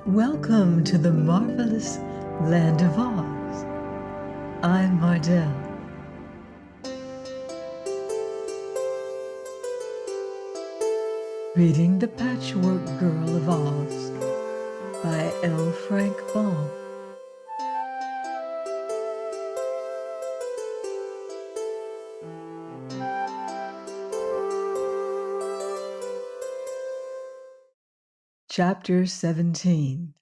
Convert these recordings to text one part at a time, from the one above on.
Welcome to the marvelous land of Oz. I'm Mardell. Reading The Patchwork Girl of Oz by L. Frank Baum. Chapter 17.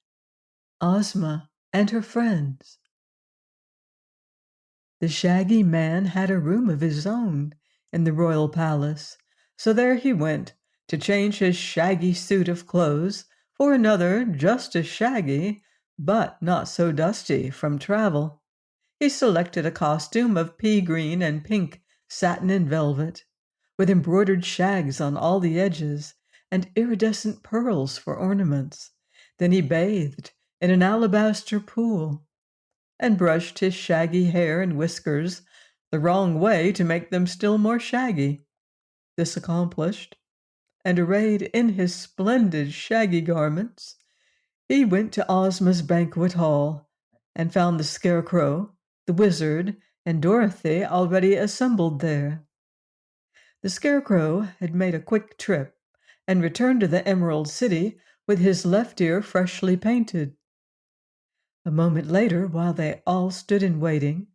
Ozma and Her Friends. The Shaggy Man had a room of his own in the royal palace, so there he went to change his shaggy suit of clothes for another just as shaggy, but not so dusty from travel. He selected a costume of pea green and pink satin and velvet, with embroidered shags on all the edges and iridescent pearls for ornaments. Then he bathed in an alabaster pool and brushed his shaggy hair and whiskers the wrong way to make them still more shaggy. This accomplished, and arrayed in his splendid shaggy garments, he went to Ozma's banquet hall and found the Scarecrow, the Wizard, and Dorothy already assembled there. The Scarecrow had made a quick trip and returned to the Emerald City with his left ear freshly painted. A moment later, while they all stood in waiting,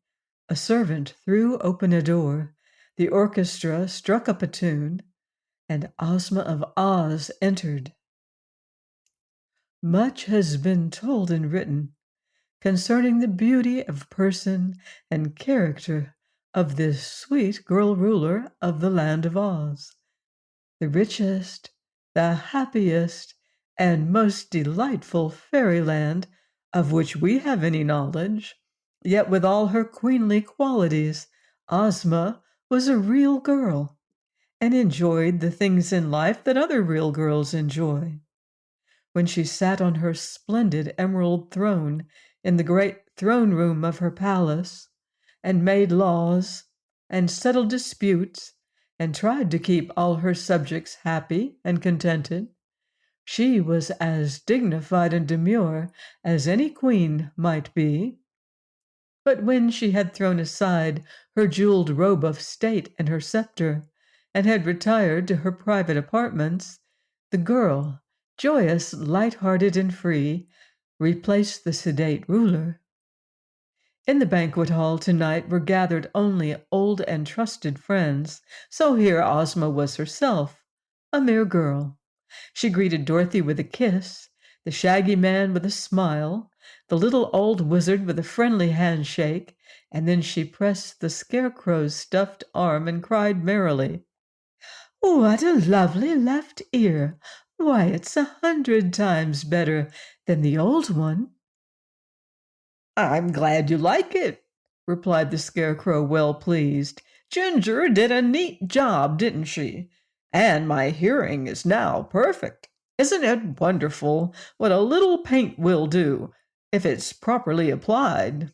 a servant threw open a door, the orchestra struck up a tune, and Ozma of Oz entered. Much has been told and written concerning the beauty of person and character of this sweet girl ruler of the land of Oz, the richest, the happiest, and most delightful fairyland of which we have any knowledge. Yet with all her queenly qualities, Ozma was a real girl and enjoyed the things in life that other real girls enjoy. When she sat on her splendid emerald throne in the great throne room of her palace, and made laws, and settled disputes, and tried to keep all her subjects happy and contented, she was as dignified and demure as any queen might be. But when she had thrown aside her jeweled robe of state and her scepter, and had retired to her private apartments, the girl, joyous, light-hearted, and free, replaced the sedate ruler. In the banquet hall tonight were gathered only old and trusted friends, so here Ozma was herself, a mere girl. She greeted Dorothy with a kiss, the Shaggy Man with a smile, the little old wizard with a friendly handshake, and then she pressed the Scarecrow's stuffed arm and cried merrily, "What a lovely left ear! Why, it's 100 times better than the old one." "I'm glad you like it," replied the Scarecrow, well pleased. "Ginger did a neat job, didn't she? And my hearing is now perfect. Isn't it wonderful what a little paint will do, if it's properly applied?"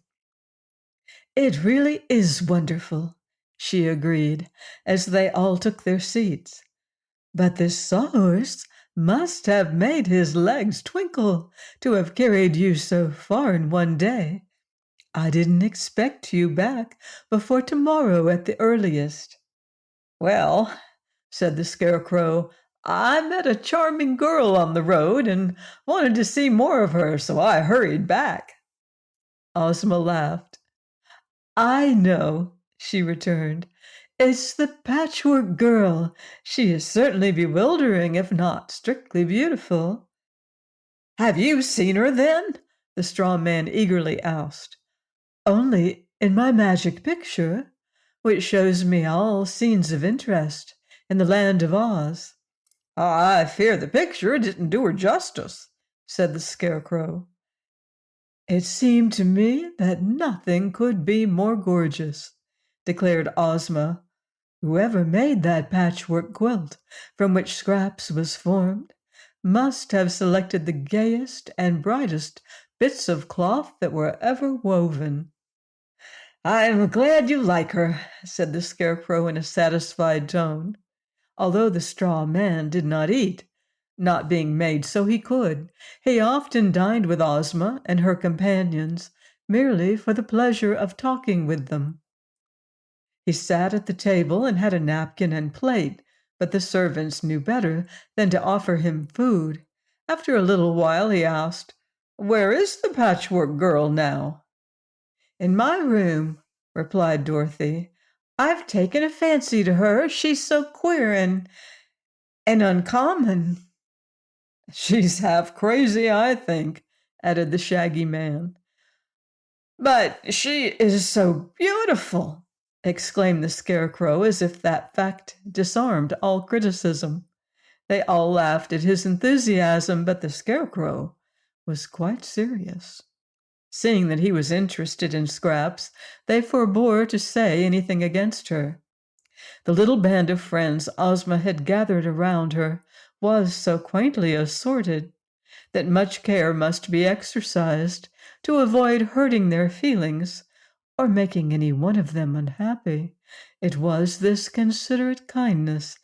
"It really is wonderful," she agreed, as they all took their seats. "But this Sawhorse must have made his legs twinkle to have carried you so far in one day. I didn't expect you back before tomorrow at the earliest." "Well," said the Scarecrow, "I met a charming girl on the road and wanted to see more of her, so I hurried back." Ozma laughed. "I know," she returned. "It's the Patchwork Girl. She is certainly bewildering, if not strictly beautiful." "Have you seen her, then?" the straw man eagerly asked. "Only in my magic picture, which shows me all scenes of interest in the land of Oz." "I fear the picture didn't do her justice," said the Scarecrow. "It seemed to me that nothing could be more gorgeous," declared Ozma. "Whoever made that patchwork quilt from which scraps was formed must have selected the gayest and brightest bits of cloth that were ever woven. "I'm glad you like her," said the Scarecrow in a satisfied tone, although the straw man did not eat, not being made so he could. He often dined with Ozma and her companions merely for the pleasure of talking with them. He sat at the table and had a napkin and plate, but the servants knew better than to offer him food. After a little while he asked, "Where is the Patchwork Girl now?" "In my room," replied Dorothy. "I've taken a fancy to her. She's so queer and uncommon." "She's half crazy, I think," added the Shaggy Man. "But she is so beautiful!" exclaimed the Scarecrow, as if that fact disarmed all criticism. They all laughed at his enthusiasm, but the Scarecrow was quite serious. Seeing that he was interested in Scraps, they forbore to say anything against her. The little band of friends Ozma had gathered around her was so quaintly assorted that much care must be exercised to avoid hurting their feelings or making any one of them unhappy. It was this considerate kindness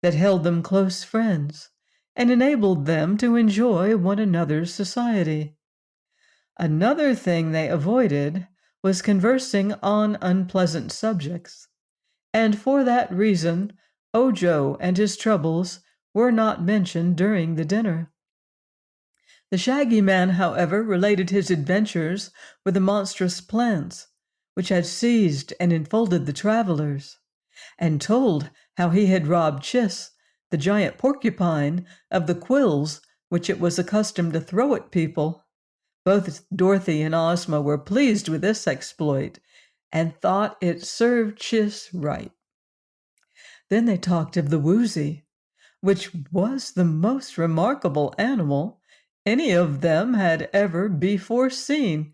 that held them close friends and enabled them to enjoy one another's society. Another thing they avoided was conversing on unpleasant subjects, and for that reason Ojo and his troubles were not mentioned during the dinner. The Shaggy Man, however, related his adventures with the monstrous plants, which had seized and enfolded the travelers, and told how he had robbed Chiss, the giant porcupine, of the quills which it was accustomed to throw at people. Both Dorothy and Ozma were pleased with this exploit and thought it served Chiss right. Then they talked of the Woozy, which was the most remarkable animal any of them had ever before seen,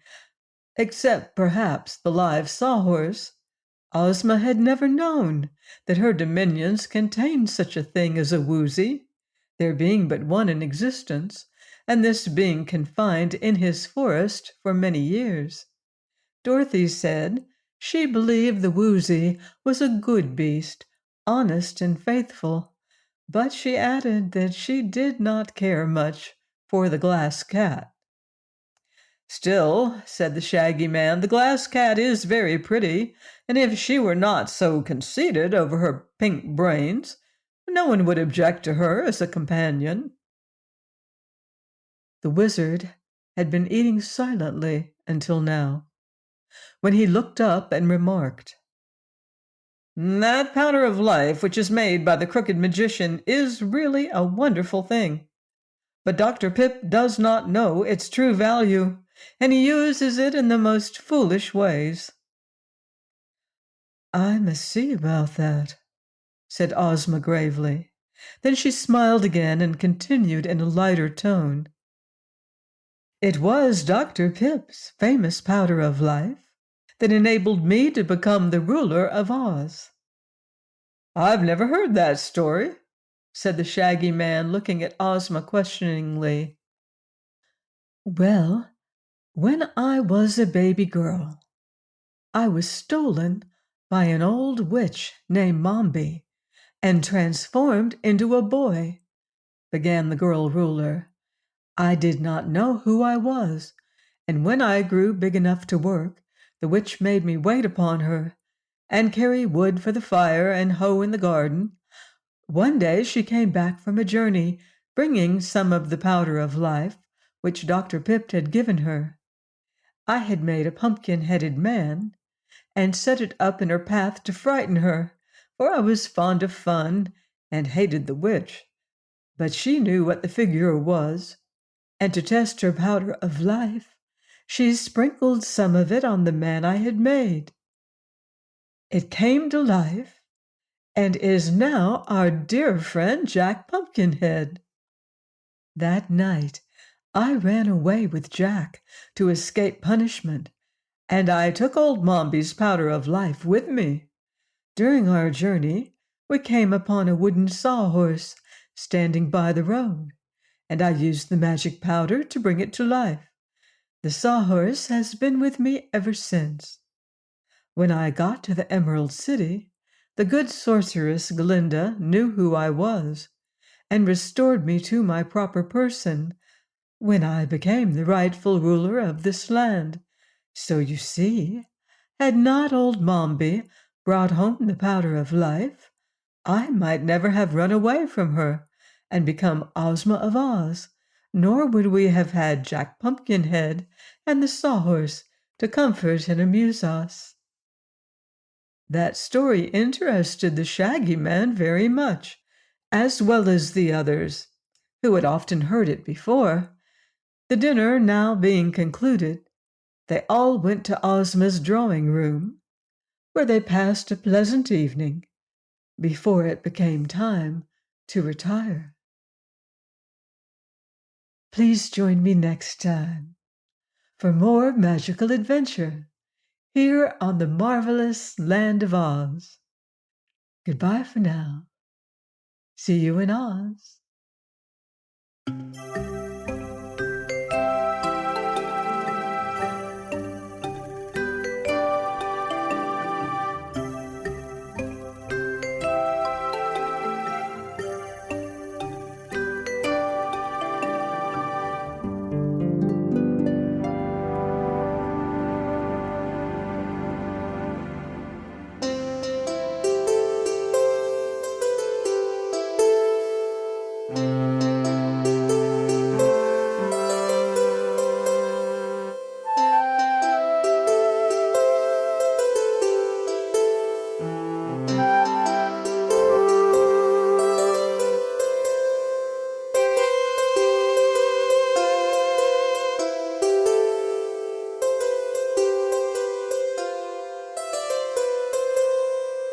except perhaps the live sawhorse. Ozma had never known that her dominions contained such a thing as a Woozy, there being but one in existence, and this being confined in his forest for many years. Dorothy said she believed the Woozy was a good beast, honest and faithful, but she added that she did not care much for the glass cat. "Still," said the Shaggy Man, "the glass cat is very pretty, and if she were not so conceited over her pink brains, no one would object to her as a companion." The wizard had been eating silently until now, when he looked up and remarked, "That powder of life which is made by the crooked magician is really a wonderful thing. But Dr. Pip does not know its true value, and he uses it in the most foolish ways." "I must see about that," said Ozma gravely. Then she smiled again and continued in a lighter tone. "It was Dr. Pip's famous powder of life that enabled me to become the ruler of Oz." "I've never heard that story," said the Shaggy Man, looking at Ozma questioningly. "Well, when I was a baby girl, I was stolen by an old witch named Mombi and transformed into a boy," began the girl ruler. "I did not know who I was, and when I grew big enough to work, the witch made me wait upon her and carry wood for the fire and hoe in the garden. One day she came back from a journey, bringing some of the powder of life which Dr. Pip had given her. I had made a pumpkin-headed man and set it up in her path to frighten her, for I was fond of fun and hated the witch. But she knew what the figure was, and to test her powder of life, she sprinkled some of it on the man I had made. It came to life and is now our dear friend Jack Pumpkinhead. That night I ran away with Jack to escape punishment, and I took old Mombi's powder of life with me. During our journey, we came upon a wooden sawhorse standing by the road. and I used the magic powder to bring it to life. The sawhorse has been with me ever since. When I got to the Emerald City, the good sorceress Glinda knew who I was and restored me to my proper person when I became the rightful ruler of this land. So you see, had not old Mombi brought home the powder of life, I might never have run away from her and become Ozma of Oz, nor would we have had Jack Pumpkinhead and the Sawhorse to comfort and amuse us. That story interested the Shaggy Man very much, as well as the others, who had often heard it before. The dinner now being concluded, they all went to Ozma's drawing room, where they passed a pleasant evening before it became time to retire. Please join me next time for more magical adventure here on the marvelous Land of Oz. Goodbye for now. See you in Oz.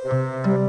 Thank you.